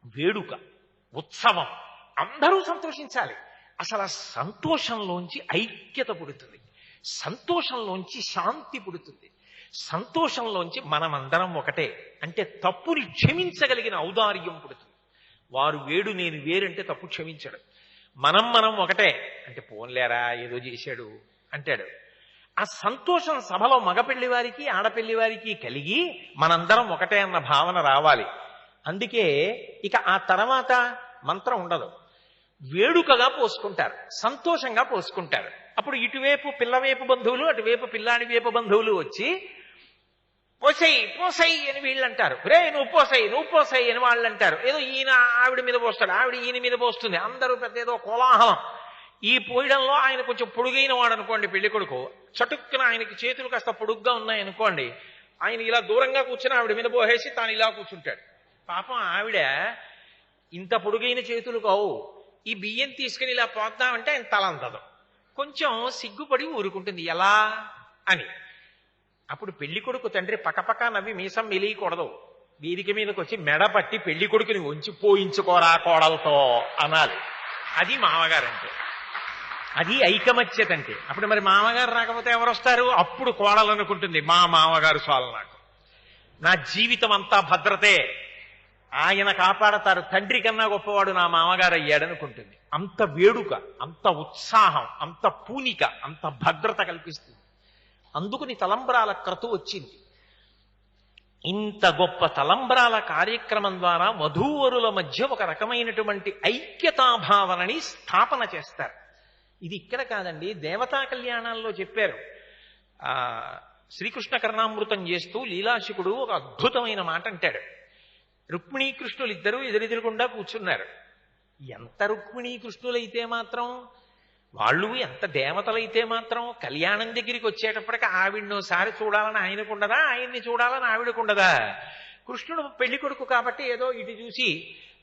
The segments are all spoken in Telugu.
వేడుక, ఉత్సవం, అందరూ సంతోషించాలి. అసలు ఆ సంతోషంలోంచి ఐక్యత పుడుతుంది, సంతోషంలోంచి శాంతి పుడుతుంది, సంతోషంలోంచి మనమందరం ఒకటే అంటే తప్పుని క్షమించగలిగిన ఔదార్యం పుడుతుంది. వారు వేడు నేను వేరంటే తప్పు క్షమించడు. మనం ఒకటే అంటే పోన్లేరా ఏదో చేశాడు అంటాడు. ఆ సంతోషం సభలో మగపెళ్లి వారికి ఆడపెళ్లి వారికి కలిగి మనందరం ఒకటే అన్న భావన రావాలి. అందుకే ఇక ఆ తర్వాత మంత్రం ఉండదు, వేడుకగా పోసుకుంటారు, సంతోషంగా పోసుకుంటారు. అప్పుడు ఇటువైపు పిల్లవైపు బంధువులు, అటువైపు పిల్లాడి వైపు బంధువులు వచ్చి పోసెయ్యి పోసెయ్యి అని వీళ్ళు అంటారు. రే నువ్వు పోసెయ్యి అని వాళ్ళు అంటారు. ఏదో ఈయన ఆవిడ మీద పోస్తాడు, ఆవిడ ఈయన మీద పోస్తుంది, అందరూ పెద్ద ఏదో కోలాహలం. ఈ పోయడంలో ఆయన కొంచెం పొడుగైన వాడు అనుకోండి పెళ్లి కొడుకు, చటుక్కున ఆయనకి చేతులు కాస్త పొడుగ్గా ఉన్నాయనుకోండి, ఆయన ఇలా దూరంగా కూర్చుని ఆవిడ మీద పోసేసి తాను ఇలా కూర్చుంటాడు. పాపం ఆవిడ ఇంత పొడుగైన చేతులు కావు, ఈ బియ్యం తీసుకుని ఇలా పోద్దామంటే ఆయన తల అందదు, కొంచెం సిగ్గుపడి ఊరుకుంటుంది ఎలా అని. అప్పుడు పెళ్లి కొడుకు తండ్రి పక్కపక్క నవ్వి మీసం మెలియకూడదు, వీధికి మీదకి వచ్చి మెడ పట్టి పెళ్లి కొడుకుని ఉంచి పోయించుకోరా కోడలతో అనాలి. అది మామగారంటే, అది ఐకమత్యత అంటే. అప్పుడు మరి మామగారు రాకపోతే ఎవరు వస్తారు? అప్పుడు కోడలు అనుకుంటుంది మా మామగారు చాలు, నాకు నా జీవితం అంతా భద్రతే, ఆయన కాపాడతారు, తండ్రి కన్నా గొప్పవాడు నా మామగారు అయ్యాడనుకుంటుంది. అంత వేడుక, అంత ఉత్సాహం, అంత పూనిక, అంత భద్రత కల్పిస్తుంది. అందుకుని తలంబ్రాల క్రతువు వచ్చింది. ఇంత గొప్ప తలంబ్రాల కార్యక్రమం ద్వారా వధూవరుల మధ్య ఒక రకమైనటువంటి ఐక్యతాభావనని స్థాపన చేస్తారు. ఇది ఇక్కడ కాదండి, దేవతా కళ్యాణాల్లో చెప్పారు. శ్రీకృష్ణ కర్ణామృతం చేస్తూ లీలాశుకుడు ఒక అద్భుతమైన మాట అంటాడు. రుక్మిణీకృష్ణులు ఇద్దరూ ఎదురెదురుగుండా కూర్చున్నారు. ఎంత రుక్మిణీకృష్ణులైతే మాత్రం, వాళ్ళు ఎంత దేవతలైతే మాత్రం, కళ్యాణం దగ్గరికి వచ్చేటప్పటికి ఆవిడనోసారి చూడాలని ఆయనకుండదా, ఆయన్ని చూడాలని ఆవిడకుండదా? కృష్ణుడు పెళ్లి కొడుకు కాబట్టి ఏదో ఇటు చూసి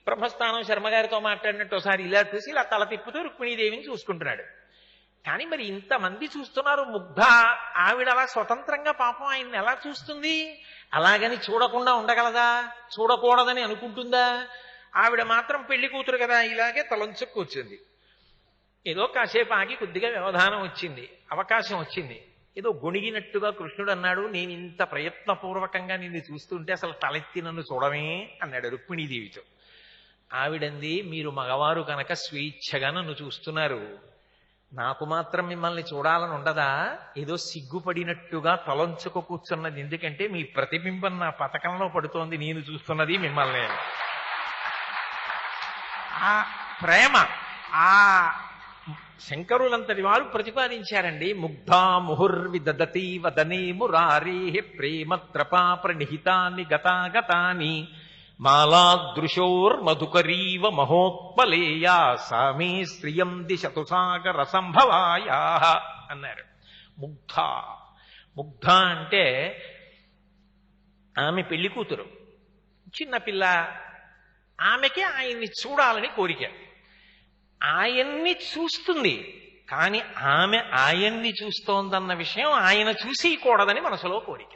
బ్రహ్మస్థానం శర్మగారితో మాట్లాడినట్టు ఒకసారి ఇలా చూసి ఇలా తల తిప్పుతూ రుక్మిణీదేవిని చూసుకుంటున్నాడు. కానీ మరి ఇంతమంది చూస్తున్నారు, ముగ్ధ ఆవిడ అలా స్వతంత్రంగా పాపం ఆయన్ని ఎలా చూస్తుంది? అలాగని చూడకుండా ఉండగలదా? చూడకూడదని అనుకుంటుందా? ఆవిడ మాత్రం పెళ్లి కూతురు కదా, ఇలాగే తలంచుకు కూర్చుంది. ఏదో కాసేపు ఆగి కొద్దిగా వ్యవధానం వచ్చింది, అవకాశం వచ్చింది. ఏదో గొణిగినట్టుగా కృష్ణుడు అన్నాడు, నేను ఇంత ప్రయత్నపూర్వకంగా నిన్ను చూస్తుంటే అసలు తలెత్తి నన్ను చూడమే అన్నాడు రుక్మిణీదేవితో. ఆవిడంది, మీరు మగవారు కనుక స్వేచ్ఛగా నన్ను చూస్తున్నారు, నాకు మాత్రం మిమ్మల్ని చూడాలని ఉండదా? ఏదో సిగ్గుపడినట్టుగా తలంచుకు కూర్చున్నది ఎందుకంటే మీ ప్రతిబింబం నా పథకంలో పడుతోంది, నేను చూస్తున్నది మిమ్మల్ని. ఆ ప్రేమ, ఆ శంకరులంతటి వారు ప్రతిపాదించారండి. ముగ్ధా ముహుర్విదదతి వదనే మురారే ప్రేమ త్రపా ప్రణిహితాని గతాగతాని మాలాదృశోర్మధుకరీవ మహోత్పలేయా సామే శ్రియం దిశతు సాగర సంభవాయా అన్నారు. ముగ్ధ, ముగ్ధ అంటే ఆమె పెళ్లి కూతురు, చిన్నపిల్ల, ఆమెకి ఆయన్ని చూడాలని కోరిక. ఆయన్ని చూస్తుంది, కానీ ఆమె ఆయన్ని చూస్తోందన్న విషయం ఆయన చూసేయకూడదని మనసులో కోరిక.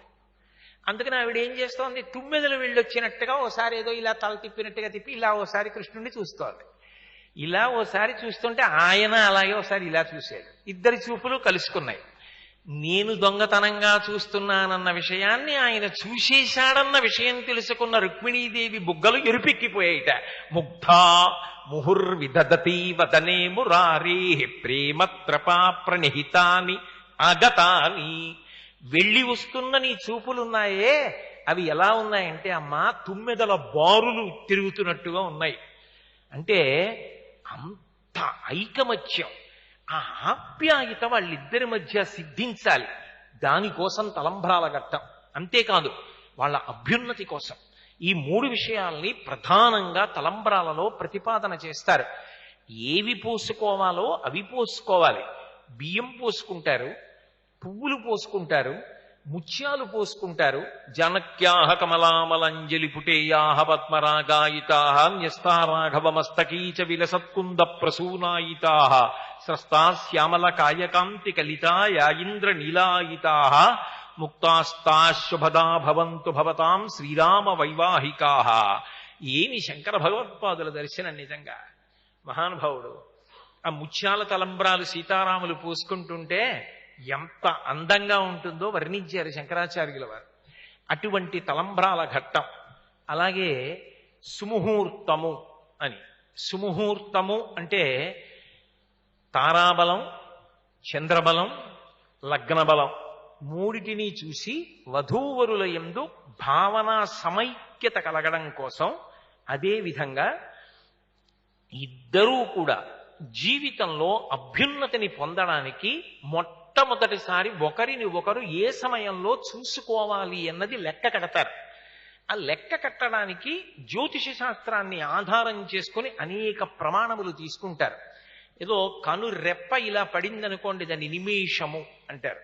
అందుకని ఆవిడ ఏం చేస్తోంది, తుమ్మెదలు వెళ్ళొచ్చినట్టుగా ఓసారి ఏదో ఇలా తల తిప్పినట్టుగా తిప్పి ఇలా ఓసారి కృష్ణుడిని చూస్తోంది. ఇలా ఓసారి చూస్తుంటే ఆయన అలాగే ఒకసారి ఇలా చూశాడు, ఇద్దరి చూపులు కలుసుకున్నాయి. నేను దొంగతనంగా చూస్తున్నానన్న విషయాన్ని ఆయన చూసేశాడన్న విషయం తెలుసుకున్న రుక్మిణీదేవి బుగ్గలు ఎరుపెక్కిపోయాయిట. ముగ్ధా ముహుర్విదదతి వదనే మురారే ప్రేమత్రపా ప్రణిహితాని అగతాని. వెళ్ళి వస్తున్న నీ చూపులున్నాయే, అవి ఎలా ఉన్నాయంటే అమ్మా తుమ్మెదల బారులు తిరుగుతున్నట్టుగా ఉన్నాయి. అంటే అంత ఐకమత్యం, ఆ ఆప్యాయత వాళ్ళిద్దరి మధ్య సిద్ధించాలి. దానికోసం తలంబ్రాల ఘట్టం. అంతేకాదు వాళ్ళ అభ్యున్నతి కోసం ఈ మూడు విషయాల్ని ప్రధానంగా తలంబ్రాలలో ప్రతిపాదన చేస్తారు. ఏవి పోసుకోవాలో అవి పోసుకోవాలి. బియ్యం పోసుకుంటారు, పువ్వులు పోసుకుంటారు, ముత్యాలు పోసుకుంటారు. జనక్యాహ కమలామలంజలి పుటేయాహ పద్మరాగాయితాహ న్యస్తారాఘవమస్తకీచ విలసత్కుంద ప్రసూనాయితాహ స్రస్తా శ్యామల కాయకాంతి కలితాయ ఇంద్ర నీలాయితాహ ముక్తాస్తా శుభదా భవంతు భవతాం శ్రీరామ వైవాహికాహ. ఏమి శంకర భగవత్పాదుల దర్శనం నిజంగా. మహానుభావుడు ఆ ముత్యాల తలంబ్రాలు సీతారాములు పూసుకుంటుంటే ఎంత అందంగా ఉంటుందో వర్ణించారు శంకరాచార్యుల వారు. అటువంటి తలంబ్రాల ఘట్టం. అలాగే సుముహూర్తము అని. సుముహూర్తము అంటే తారాబలం, చంద్రబలం, లగ్నబలం మూడిటిని చూసి వధూవరుల యందు భావన సమైక్యత కలగడం కోసం, అదేవిధంగా ఇద్దరూ కూడా జీవితంలో అభ్యున్నతిని పొందడానికి మొట్టమొదటిసారి ఒకరిని ఒకరు ఏ సమయంలో చూసుకోవాలి అన్నది లెక్క కడతారు. ఆ లెక్క కట్టడానికి జ్యోతిష శాస్త్రాన్ని ఆధారం చేసుకుని అనేక ప్రమాణములు తీసుకుంటారు. ఏదో కను రెప్ప ఇలా పడిందనుకోండి దాన్ని నిమేషము అంటారు.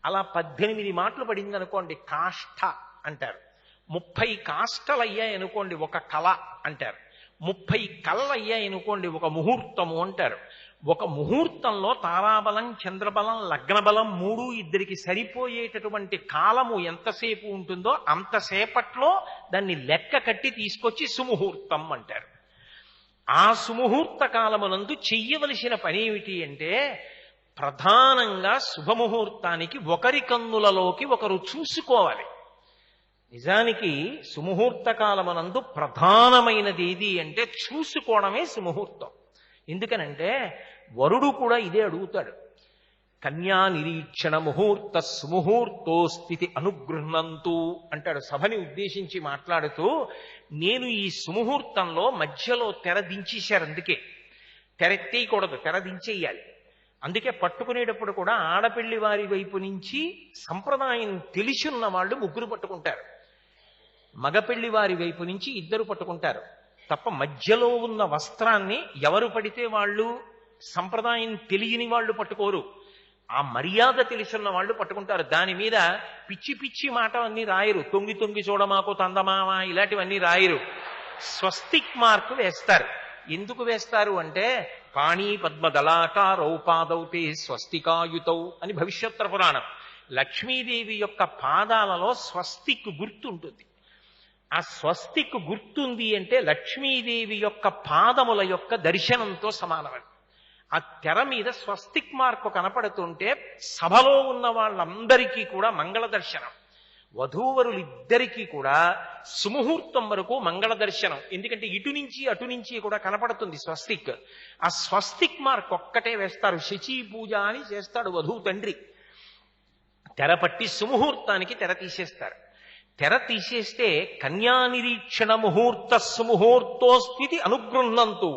అలా 18 మాటలు పడిందనుకోండి కాష్ఠ అంటారు. 30 కాష్టలు అయ్యాయనుకోండి ఒక కళ అంటారు. 30 కళ్ళు అయ్యాయనుకోండి ఒక ముహూర్తము అంటారు. ఒక ముహూర్తంలో తారాబలం, చంద్రబలం, లగ్నబలం మూడు ఇద్దరికి సరిపోయేటటువంటి కాలము ఎంతసేపు ఉంటుందో అంతసేపట్లో దాన్ని లెక్క కట్టి తీసుకొచ్చి సుముహూర్తం అంటారు. ఆ సుముహూర్త కాలమునందు చెయ్యవలసిన పని ఏమిటి అంటే, ప్రధానంగా శుభముహూర్తానికి ఒకరి కన్నులలోకి ఒకరు చూసుకోవాలి. నిజానికి సుముహూర్త కాలమునందు ప్రధానమైనది ఏది అంటే చూసుకోవడమే సుముహూర్తం. ఎందుకనంటే వరుడు కూడా ఇదే అడుగుతాడు. కన్యా నిరీక్షణ ముహూర్త సుముహూర్తో స్థితి అనుగృహ్ణంతు అంటాడు సభని ఉద్దేశించి మాట్లాడుతూ. నేను ఈ సుముహూర్తంలో మధ్యలో తెర దించేశారు. అందుకే తెరెత్తేయకూడదు, తెర దించేయాలి. అందుకే పట్టుకునేటప్పుడు కూడా ఆడపిల్లి వారి వైపు నుంచి సంప్రదాయం తెలిసున్న వాళ్ళు ముగ్గురు పట్టుకుంటారు, మగపెళ్లి వారి వైపు నుంచి ఇద్దరు పట్టుకుంటారు తప్ప మధ్యలో ఉన్న వస్త్రాన్ని ఎవరు పడితే వాళ్ళు సంప్రదాయం తెలియని వాళ్ళు పట్టుకోరు. ఆ మర్యాద తెలిసున్న వాళ్ళు పట్టుకుంటారు. దాని మీద పిచ్చి పిచ్చి మాట అన్ని రాయరు. తొంగి తొంగి చూడమాకు తందమామ ఇలాంటివన్నీ రాయరు. స్వస్తిక్ మార్కు వేస్తారు. ఎందుకు వేస్తారు అంటే పాణి పద్మదళాకారౌపాదౌతే స్వస్తికాయుతౌ అని భవిష్యోత్తర పురాణం. లక్ష్మీదేవి యొక్క పాదాలలో స్వస్తిక్ గుర్తు ఉంటుంది. ఆ స్వస్తిక్ గుర్తుంది అంటే లక్ష్మీదేవి యొక్క పాదముల యొక్క దర్శనంతో సమానమని. ఆ తెర మీద స్వస్తిక్ మార్కు కనపడుతుంటే సభలో ఉన్న వాళ్ళందరికీ కూడా మంగళ దర్శనం. వధూవరులిద్దరికీ కూడా సుముహూర్తం వరకు మంగళ దర్శనం. ఎందుకంటే ఇటు నుంచి అటు నుంచి కూడా కనపడుతుంది స్వస్తిక్. ఆ స్వస్తిక్ మార్క్ ఒక్కటే వేస్తారు. శచీ పూజ అని చేస్తాడు వధువు తండ్రి. తెర పట్టి సుముహూర్తానికి తెర తీసేస్తారు. తెర తీసేస్తే కన్యా నిరీక్షణ ముహూర్త సుముహూర్తో స్థితి అనుగృహ్ణంతు.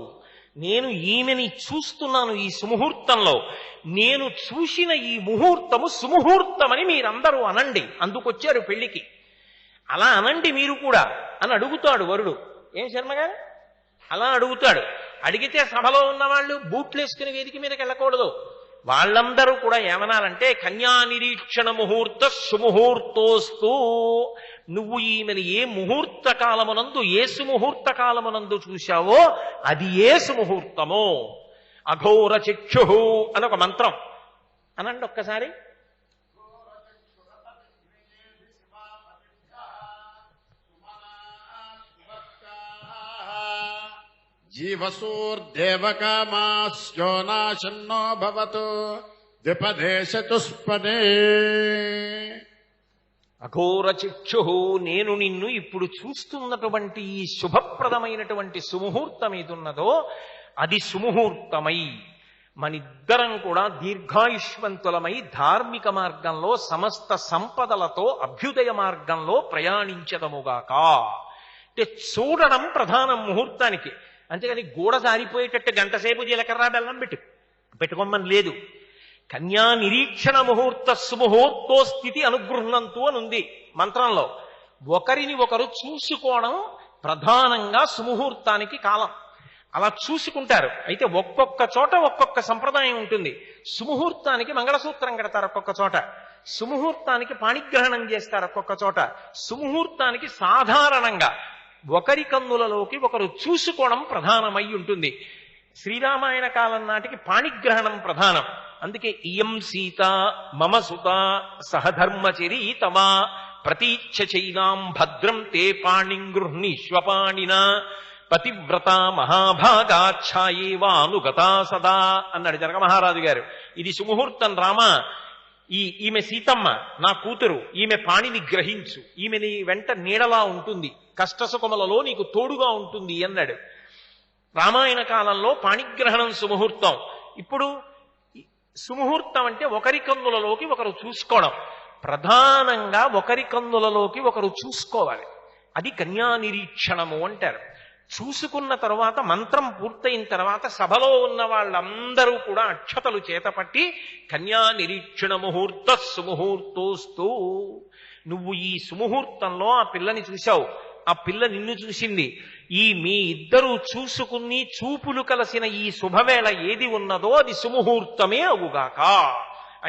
నేను ఈమెని చూస్తున్నాను ఈ సుముహూర్తంలో, నేను చూసిన ఈ ముహూర్తము సుముహూర్తమని మీరందరూ అనండి. అందుకొచ్చారు పెళ్లికి. అలా అనండి మీరు కూడా అని అడుగుతాడు వరుడు. ఏం శర్మగారు అలా అడుగుతాడు. అడిగితే సభలో ఉన్న వాళ్ళు బూట్లు వేసుకుని వేదిక మీదకి వెళ్ళకూడదు. వాళ్ళందరూ కూడా ఏమనాలంటే కన్యా నిరీక్షణ ముహూర్త సుముహూర్తోస్తూ. నువ్వు ఈమెను ఏ ముహూర్త కాలమునందు ఏ సుముహూర్త కాలమునందు చూశావో అది ఏ సుముహూర్తమో. అఘోర చక్షు అని ఒక మంత్రం అనండి ఒక్కసారి. జీవసూర్దేవకామాస్యో నాశన్నో భవతు ద్విపదే చతుష్పదే. అఘోర చక్షు, నేను నిన్ను ఇప్పుడు చూస్తున్నటువంటి ఈ శుభప్రదమైనటువంటి సుముహూర్తం ఏదున్నదో అది సుముహూర్తమై మనిద్దరం కూడా దీర్ఘాయుష్మంతులమై ధార్మిక మార్గంలో సమస్త సంపదలతో అభ్యుదయ మార్గంలో ప్రయాణించదముగాక. అంటే చూడడం ప్రధానం ముహూర్తానికి. అంతేగాని గూడ జారిపోయేటట్టు గంటసేపు జీలకర్ర బెల్లం పెట్టుకోమని లేదు. కన్యా నిరీక్షణ ముహూర్త సుముహూర్తో స్థితి అనుగృహ్ణంతు అని ఉంది మంత్రంలో. ఒకరిని ఒకరు చూసుకోవడం ప్రధానంగా సుముహూర్తానికి కాలం. అలా చూసుకుంటారు. అయితే ఒక్కొక్క చోట ఒక్కొక్క సంప్రదాయం ఉంటుంది. సుముహూర్తానికి మంగళసూత్రం కడతారు ఒక్కొక్క చోట, సుముహూర్తానికి పాణిగ్రహణం చేస్తారు ఒక్కొక్క చోట, సుముహూర్తానికి సాధారణంగా ఒకరి కన్నులలోకి ఒకరు చూసుకోవడం ప్రధానమై ఉంటుంది. శ్రీరామాయణ కాలం నాటికి పాణిగ్రహణం ప్రధానం. అందుకే ఇయం సీత మమ సుత సహధర్మచరీతమా ప్రతీచ్ఛ చైనాం భద్రం తే పాణిం గృహ్ణీష్వపాణినా పతివ్రత మహాభాగాఛాయేవానుగతా సదా అన్నాడు జనక మహారాజు గారు. ఇది సుముహూర్తం రామా, ఈమె సీతమ్మ నా కూతురు, ఈమె పాణిని గ్రహించు, ఈమె నీ వెంట నీడలా ఉంటుంది, కష్టసుఖములలో నీకు తోడుగా ఉంటుంది అన్నాడు. రామాయణ కాలంలో పాణిగ్రహణం సుముహూర్తం. ఇప్పుడు సుముహూర్తం అంటే ఒకరి కన్నులలోకి ఒకరు చూసుకోవడం, ప్రధానంగా ఒకరి కన్నులలోకి ఒకరు చూసుకోవాలి. అది కన్యా నిరీక్షణము అంటారు. చూసుకున్న తరువాత మంత్రం పూర్తయిన తర్వాత సభలో ఉన్న వాళ్ళందరూ కూడా అక్షతలు చేతపట్టి కన్యా నిరీక్షణ ముహూర్త సుముహూర్తోస్తు, నువ్వు ఈ సుముహూర్తంలో ఆ పిల్లని చూశావు, ఆ పిల్ల నిన్ను చూసింది, ఈ మీ ఇద్దరూ చూసుకుని చూపులు కలిసిన ఈ శుభవేళ ఏది ఉన్నదో అది సుముహూర్తమే అవుగాక